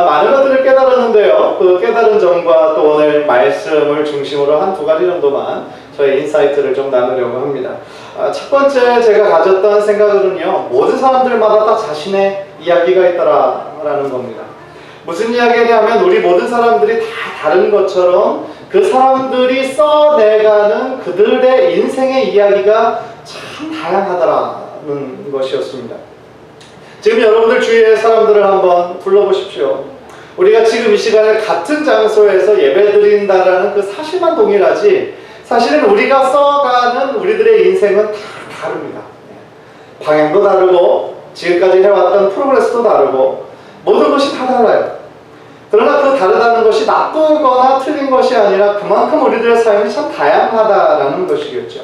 많은 것들을 깨달았는데요. 그 깨달은 점과 또 오늘 말씀을 중심으로 한 두 가지 정도만 저의 인사이트를 좀 나누려고 합니다. 첫 번째 제가 가졌던 생각은요, 모든 사람들마다 다 자신의 이야기가 있다라는 겁니다. 무슨 이야기냐면 우리 모든 사람들이 다 다른 것처럼 그 사람들이 써내가는 그들의 인생의 이야기가 참 다양하다라는 것이었습니다. 지금 여러분들 주위의 사람들을 한번 불러보십시오. 우리가 지금 이 시간에 같은 장소에서 예배드린다라는 그 사실만 동일하지 사실은 우리가 써가는 우리들의 인생은 다 다릅니다. 방향도 다르고 지금까지 해왔던 프로그레스도 다르고 모든 것이 다 달라요. 그러나 그 다르다는 것이 나쁘거나 틀린 것이 아니라 그만큼 우리들의 삶이 참 다양하다라는 것이겠죠.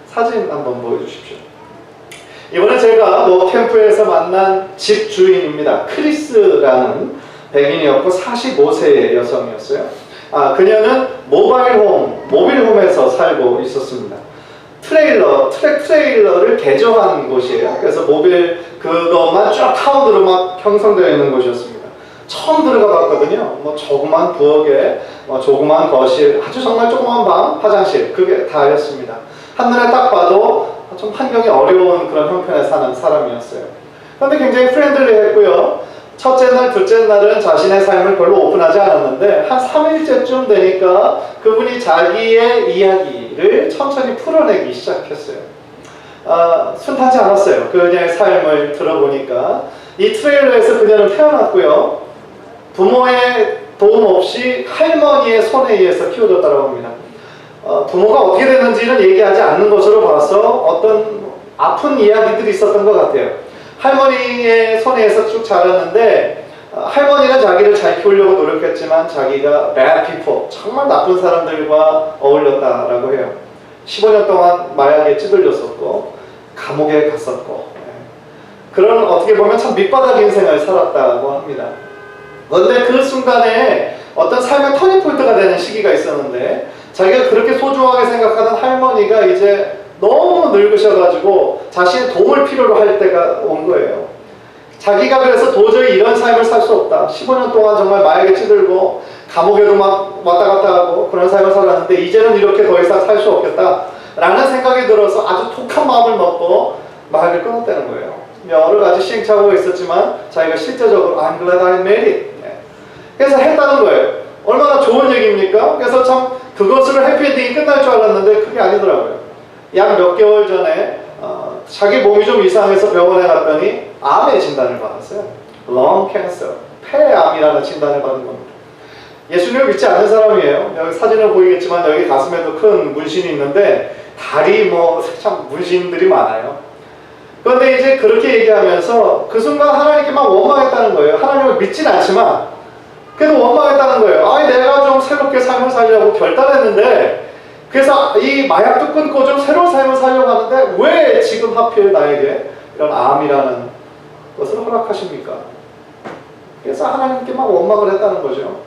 사진 한번 보여주십시오. 이번에 제가 캠프에서 만난 집주인입니다. 크리스라는 백인이었고 45세의 여성이었어요. 그녀는 모빌홈에서 살고 있었습니다. 트랙 트레일러를 개조한 곳이에요. 그래서 그것만 쭉 타운으로 막 형성되어 있는 곳이었습니다. 처음 들어가 봤거든요. 조그만 부엌에, 조그만 거실, 아주 정말 조그만 방, 화장실, 그게 다였습니다. 한눈에 딱 봐도 좀 환경이 어려운 그런 형편에 사는 사람이었어요. 그런데 굉장히 프렌들리했고요. 첫째 날, 둘째 날은 자신의 삶을 별로 오픈하지 않았는데 한 3일째쯤 되니까 그분이 자기의 이야기를 천천히 풀어내기 시작했어요. 순탄치 않았어요. 그녀의 삶을 들어보니까 이 트레일러에서 그녀는 태어났고요. 부모의 도움 없이 할머니의 손에 의해서 키워졌다고 합니다. 부모가 어떻게 됐는지는 얘기하지 않는 것으로 봐서 어떤 아픈 이야기들이 있었던 것 같아요. 할머니의 손에 의해서 쭉 자랐는데 할머니는 자기를 잘 키우려고 노력했지만 자기가 bad people, 정말 나쁜 사람들과 어울렸다라고 해요. 15년 동안 마약에 찌들렸었고 감옥에 갔었고 그런 어떻게 보면 참 밑바닥 인생을 살았다고 합니다. 그런데 그 순간에 어떤 삶의 터닝포인트가 되는 시기가 있었는데 자기가 그렇게 소중하게 생각하던 할머니가 이제 너무 늙으셔가지고 자신의 도움을 필요로 할 때가 온 거예요. 자기가 그래서 도저히 이런 삶을 살 수 없다. 15년 동안 정말 마약에 찌들고 감옥에도 막 왔다 갔다 하고 그런 삶을 살았는데 이제는 이렇게 더 이상 살 수 없겠다 라는 생각이 들어서 아주 독한 마음을 먹고 마약을 끊었다는 거예요. 여러 가지 시행착오가 있었지만 자기가 실제적으로 I'm glad I made it. 그래서 했다는 거예요. 얼마나 좋은 얘기입니까? 그래서 참 그것으로 해피엔딩이 끝날 줄 알았는데 그게 아니더라고요. 약 몇 개월 전에 자기 몸이 좀 이상해서 병원에 갔더니 암의 진단을 받았어요. Lung cancer, 폐암이라는 진단을 받은 겁니다. 예수님을 믿지 않는 사람이에요. 여기 사진을 보이겠지만 여기 가슴에도 큰 문신이 있는데 다리 참 문신들이 많아요. 그런데 이제 그렇게 얘기하면서 그 순간 하나님께 막 원망했다는 거예요. 하나님을 믿진 않지만 그래도 원망했다는 거예요. 내가 좀 새롭게 삶을 살려고 결단했는데 그래서 이 마약도 끊고 좀 새로운 삶을 살려고 하는데 왜 지금 하필 나에게 이런 암이라는 것을 허락하십니까? 그래서 하나님께 막 원망을 했다는 거죠.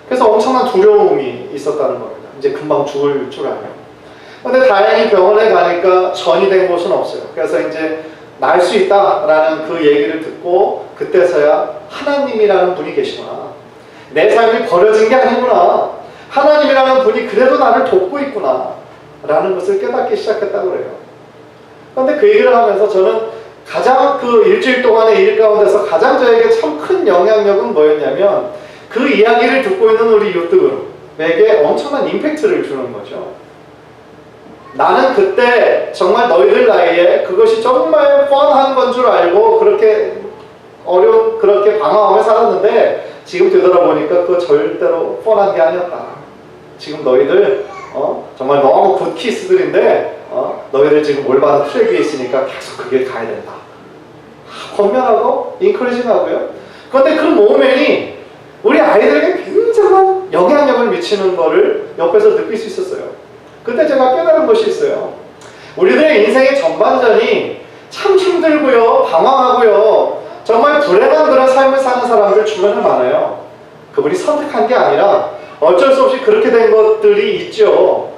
그래서 엄청난 두려움이 있었다는 겁니다. 이제 금방 죽을 줄 알아요. 그런데 다행히 병원에 가니까 전이 된 곳은 없어요. 그래서 이제 날 수 있다라는 그 얘기를 듣고 그때서야 하나님이라는 분이 계시구나. 내 삶이 버려진 게 아니구나. 하나님이라는 분이 그래도 나를 돕고 있구나 라는 것을 깨닫기 시작했다고 그래요. 그런데 그 얘기를 하면서 저는 가장 그 일주일 동안의 일 가운데서 가장 저에게 참 큰 영향력은 뭐였냐면 그 이야기를 듣고 있는 우리 유튜브에게 엄청난 임팩트를 주는 거죠. 나는 그때 정말 너희들 나이에 그것이 정말 뻔한 건 줄 알고 그렇게 어려운 그렇게 방황하며 살았는데 지금 되돌아보니까 그거 절대로 뻔한 게 아니었다. 지금 너희들 정말 너무 굿 키스들인데 너희들 지금 올바른 트랙 위에 있으니까 계속 그 길 가야 된다. 권면하고 인커리징하고요. 그런데 그 모멘이 우리 아이들에게 굉장한 영향력을 미치는 거를 옆에서 느낄 수 있었어요. 그때 제가 깨달은 것이 있어요. 우리들의 인생의 전반전이 참 힘들고요, 방황하고요, 정말 불행한 그런 삶을 사는 사람들 주변에 많아요. 그분이 선택한 게 아니라 어쩔 수 없이 그렇게 된 것들이 있죠.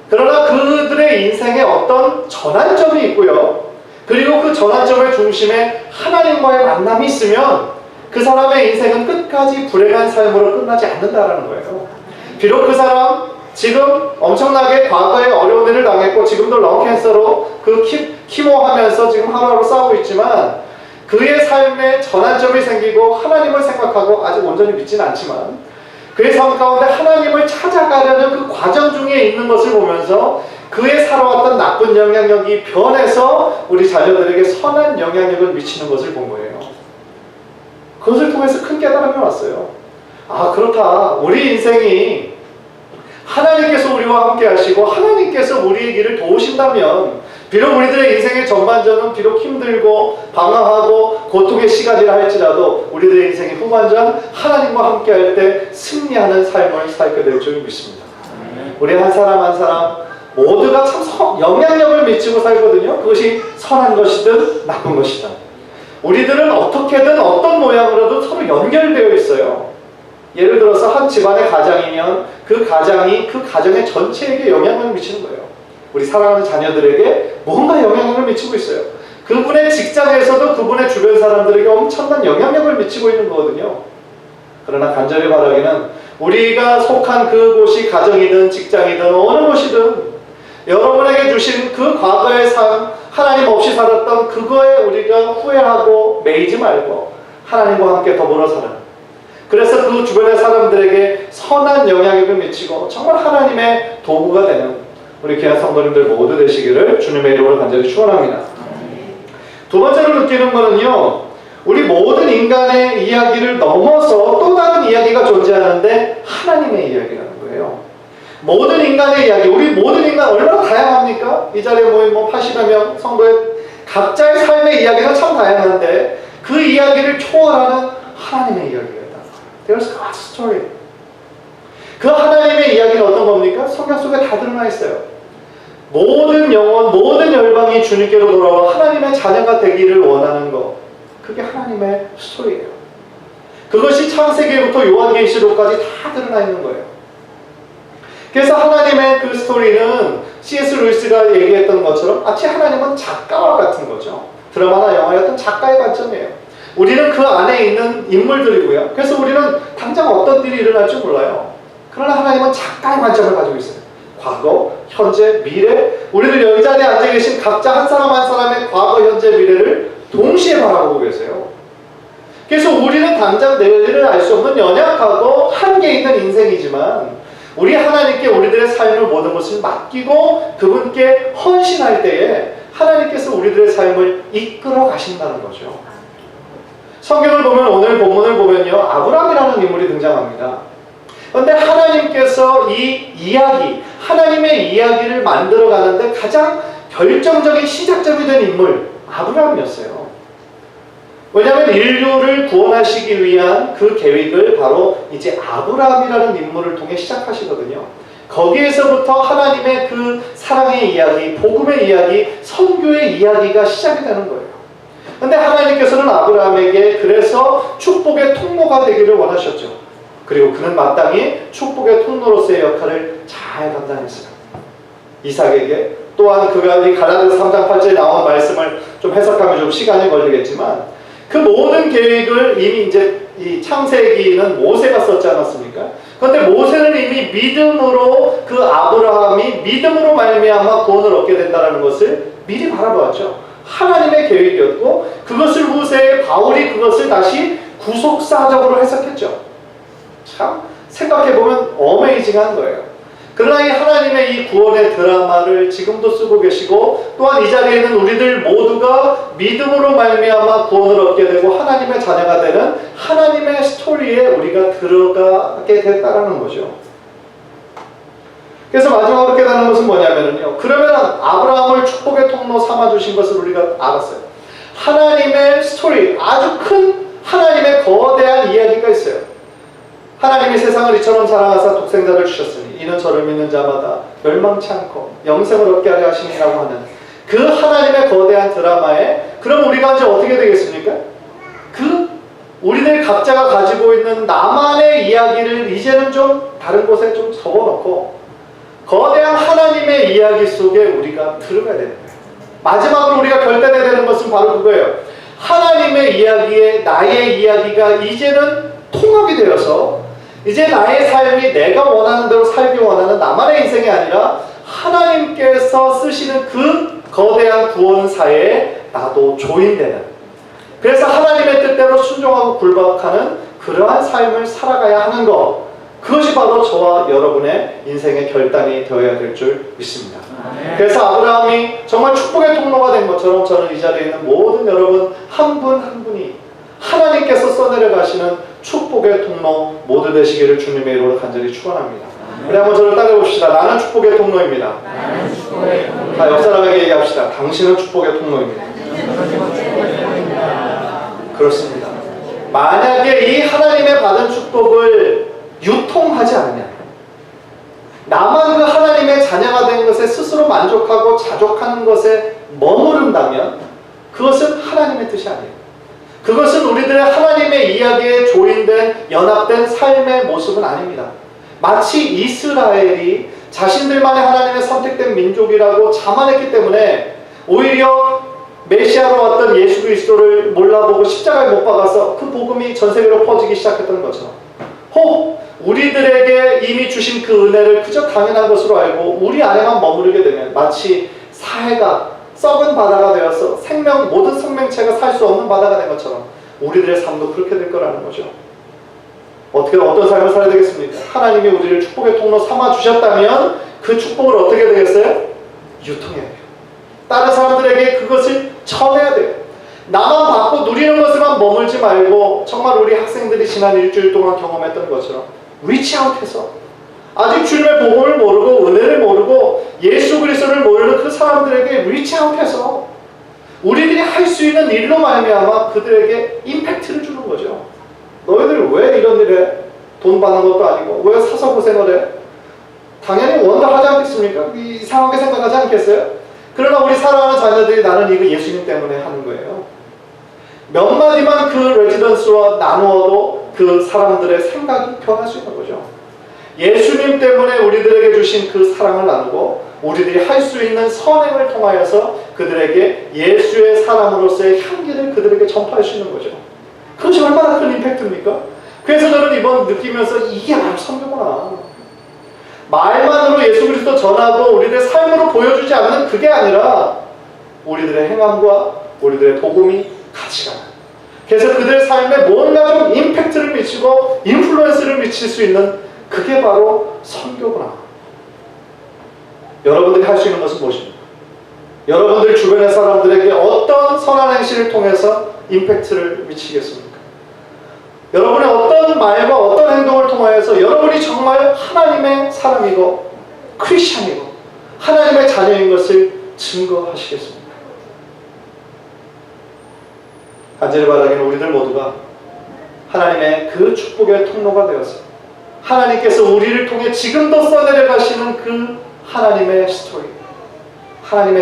그러나 그들의 인생에 어떤 전환점이 있고요. 그리고 그 전환점의 중심에 하나님과의 만남이 있으면 그 사람의 인생은 끝까지 불행한 삶으로 끝나지 않는다라는 거예요. 비록 그 사람 지금 엄청나게 과거에 어려운 일을 당했고 지금도 렁캔서로 그 키모하면서 지금 하루하루 싸우고 있지만 그의 삶에 전환점이 생기고 하나님을 생각하고 아직 온전히 믿지는 않지만 그의 삶 가운데 하나님을 찾아가려는 그 과정 중에 있는 것을 보면서 그의 살아왔던 나쁜 영향력이 변해서 우리 자녀들에게 선한 영향력을 미치는 것을 본 거예요. 그것을 통해서 큰 깨달음이 왔어요. 아, 그렇다. 우리 인생이 하나님께서 우리와 함께 하시고 하나님께서 우리의 길을 도우신다면 비록 우리들의 인생의 전반전은 비록 힘들고 방황하고 고통의 시간이라 할지라도 우리들의 인생의 후반전 하나님과 함께 할 때 승리하는 삶을 살게 될 줄 믿습니다. 우리 한 사람 한 사람 모두가 참 영향력을 미치고 살거든요. 그것이 선한 것이든 나쁜 것이든 우리들은 어떻게든 어떤 모양으로도 서로 연결되어 있어요. 예를 들어서 한 집안의 가장이면 그 가장이 그 가정의 전체에게 영향을 미치는 거예요. 우리 사랑하는 자녀들에게 뭔가 영향력을 미치고 있어요. 그분의 직장에서도 그분의 주변 사람들에게 엄청난 영향력을 미치고 있는 거거든요. 그러나 간절히 바라기는 우리가 속한 그곳이 가정이든 직장이든 어느 곳이든 여러분에게 주신 그 과거의 삶, 하나님 없이 살았던 그거에 우리가 후회하고 매이지 말고 하나님과 함께 더불어 살아요. 그래서 그 주변의 사람들에게 선한 영향력을 미치고 정말 하나님의 도구가 되는 우리 귀한 성도님들 모두 되시기를 주님의 이름으로 간절히 축원합니다. 두 번째로 느끼는 것은요, 우리 모든 인간의 이야기를 넘어서 또 다른 이야기가 존재하는데 하나님의 이야기라는 거예요. 모든 인간의 이야기, 우리 모든 인간 얼마나 다양합니까? 이 자리에 모인 80여 명 성도의 각자의 삶의 이야기는 참 다양한데 그 이야기를 초월하는 하나님의 이야기가 있다. There's God's story. 그 하나님의 이야기는 어떤 겁니까? 성경 속에 다 드러나 있어요. 모든 영혼, 모든 열방이 주님께로 돌아와 하나님의 자녀가 되기를 원하는 것, 그게 하나님의 스토리예요. 그것이 창세기부터 요한계시록까지 다 드러나 있는 거예요. 그래서 하나님의 그 스토리는 C.S. 루이스가 얘기했던 것처럼 마치 하나님은 작가와 같은 거죠. 드라마나 영화의 어떤 작가의 관점이에요. 우리는 그 안에 있는 인물들이고요. 그래서 우리는 당장 어떤 일이 일어날지 몰라요. 그러나 하나님은 작가의 관점을 가지고 있어요. 과거, 현재, 미래, 우리들 여기 자리에 앉아 계신 각자 한 사람 한 사람의 과거, 현재, 미래를 동시에 바라보고 계세요. 그래서 우리는 당장 내일을 알 수 없는 연약하고 한계 있는 인생이지만 우리 하나님께 우리들의 삶을 모든 것을 맡기고 그분께 헌신할 때에 하나님께서 우리들의 삶을 이끌어 가신다는 거죠. 성경을 보면 오늘 본문을 보면요, 아브라함이라는 인물이 등장합니다. 그런데 하나님께서 이 이야기, 하나님의 이야기를 만들어가는데 가장 결정적인 시작점이 된 인물, 아브라함이었어요. 왜냐하면 인류를 구원하시기 위한 그 계획을 바로 이제 아브라함이라는 인물을 통해 시작하시거든요. 거기에서부터 하나님의 그 사랑의 이야기, 복음의 이야기, 선교의 이야기가 시작이 되는 거예요. 그런데 하나님께서는 아브라함에게 그래서 축복의 통로가 되기를 원하셨죠. 그리고 그는 마땅히 축복의 통로로서의 역할을 잘 감당했어요. 이삭에게 또한 그가 이 갈라디아서 3장 8절에 나온 말씀을 좀 해석하면 좀 시간이 걸리겠지만 그 모든 계획을 이미 이제 이 창세기는 모세가 썼지 않았습니까? 그런데 모세는 이미 믿음으로 그 아브라함이 믿음으로 말미암아 구원을 얻게 된다는 것을 미리 바라보았죠. 하나님의 계획이었고 그것을 후세에 바울이 그것을 다시 구속사적으로 해석했죠. 참 생각해보면 어메이징한 거예요. 그러나 이 하나님의 이 구원의 드라마를 지금도 쓰고 계시고 또한 이 자리에 있는 우리들 모두가 믿음으로 말미암아 구원을 얻게 되고 하나님의 자녀가 되는 하나님의 스토리에 우리가 들어가게 됐다는 거죠. 그래서 마지막으로 깨닫는 것은 뭐냐면요, 그러면 아브라함을 축복의 통로 삼아주신 것을 우리가 알았어요. 하나님의 스토리, 아주 큰 하나님의 거대한 이야기가 있어요. 하나님이 세상을 이처럼 사랑하사 독생자를 주셨으니 이는 저를 믿는 자마다 멸망치 않고 영생을 얻게 하려 하심이라고 하는 그 하나님의 거대한 드라마에 그럼 우리가 이제 어떻게 되겠습니까? 그 우리들 각자가 가지고 있는 나만의 이야기를 이제는 좀 다른 곳에 좀 접어놓고 거대한 하나님의 이야기 속에 우리가 들어가야 되는 거예요. 마지막으로 우리가 결단해야 되는 것은 바로 그거예요. 하나님의 이야기에 나의 이야기가 이제는 통합이 되어서 이제 나의 삶이 내가 원하는 대로 살기 원하는 나만의 인생이 아니라 하나님께서 쓰시는 그 거대한 구원사에 나도 조인되는, 그래서 하나님의 뜻대로 순종하고 굴복하는 그러한 삶을 살아가야 하는 것, 그것이 바로 저와 여러분의 인생의 결단이 되어야 될 줄 믿습니다. 그래서 아브라함이 정말 축복의 통로가 된 것처럼 저는 이 자리에 있는 모든 여러분 한 분 한 분이 하나님께서 써내려 가시는 축복의 통로 모두 되시기를 주님의 이름으로 간절히 축원합니다. 우리 한번 저를 따라해 봅시다. 나는 축복의 통로입니다. 자, 옆 사람에게 얘기합시다. 당신은 축복의 통로입니다. 그렇습니다. 만약에 이 하나님의 받은 축복을 유통하지 않느냐, 나만 그 하나님의 자녀가 된 것에 스스로 만족하고 자족하는 것에 머무른다면 그것은 하나님의 뜻이 아니에요. 그것은 우리들의 하나님의 이야기에 조인된 연합된 삶의 모습은 아닙니다. 마치 이스라엘이 자신들만의 하나님의 선택된 민족이라고 자만했기 때문에 오히려 메시아로 왔던 예수 그리스도를 몰라보고 십자가에 못 박아서 그 복음이 전 세계로 퍼지기 시작했던 것처럼, 혹 우리들에게 이미 주신 그 은혜를 그저 당연한 것으로 알고 우리 안에만 머무르게 되면 마치 사해가 썩은 바다가 되어서 모든 생명체가 살 수 없는 바다가 된 것처럼 우리들의 삶도 그렇게 될 거라는 거죠. 어떤 삶을 살아야 되겠습니까? 하나님이 우리를 축복의 통로 삼아 주셨다면 그 축복을 어떻게 되겠어요? 유통해야 돼요. 다른 사람들에게 그것을 전해야 돼요. 나만 받고 누리는 것에만 머물지 말고, 정말 우리 학생들이 지난 일주일 동안 경험했던 것처럼 리치아웃해서 아직 주님의 복음을 모르고 은혜를 모르고 예수 그리스도를 모르는 그 사람들에게 리치아웃해서 우리들이 할 수 있는 일로 말미암아 그들에게 임팩트를 주는 거죠. 너희들 왜 이런 일에 돈 받는 것도 아니고 왜 사서 고생을 해? 당연히 원하지 않겠습니까? 이상하게 생각하지 않겠어요? 그러나 우리 사랑하는 자녀들이 나는 이거 예수님 때문에 하는 거예요. 몇 마디만 그 레지던스와 나누어도 그 사람들의 생각이 변할 수 있는 거죠. 예수님 때문에 우리들에게 주신 그 사랑을 나누고 우리들이 할 수 있는 선행을 통하여서 그들에게 예수의 사람으로서의 향기를 그들에게 전파할 수 있는 거죠. 그것이 얼마나 큰 임팩트입니까? 그래서 저는 이번 느끼면서 이게 바로 선교구나. 말만으로 예수 그리스도 전하고 우리들의 삶으로 보여주지 않는 그게 아니라 우리들의 행함과 우리들의 복음이 같이 가는, 그래서 그들의 삶에 뭔가 좀 임팩트를 미치고 인플루언스를 미칠 수 있는, 그게 바로 선교구나. 여러분들이 할 수 있는 것은 무엇입니까? 여러분들 주변의 사람들에게 어떤 선한 행실을 통해서 임팩트를 미치겠습니까? 여러분의 어떤 말과 어떤 행동을 통하여서 여러분이 정말 하나님의 사람이고 크리스찬이고 하나님의 자녀인 것을 증거하시겠습니까? 간절히 바라기는 우리들 모두가 하나님의 그 축복의 통로가 되어서 하나님께서 우리를 통해 지금도 써내려 가시는 그 하나님의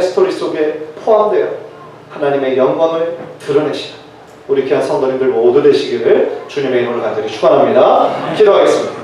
스토리 속에 포함되어 하나님의 영광을 드러내시는 우리 귀한 성도님들 모두 되시기를 주님의 이름으로 간절히 축원합니다. 기도하겠습니다.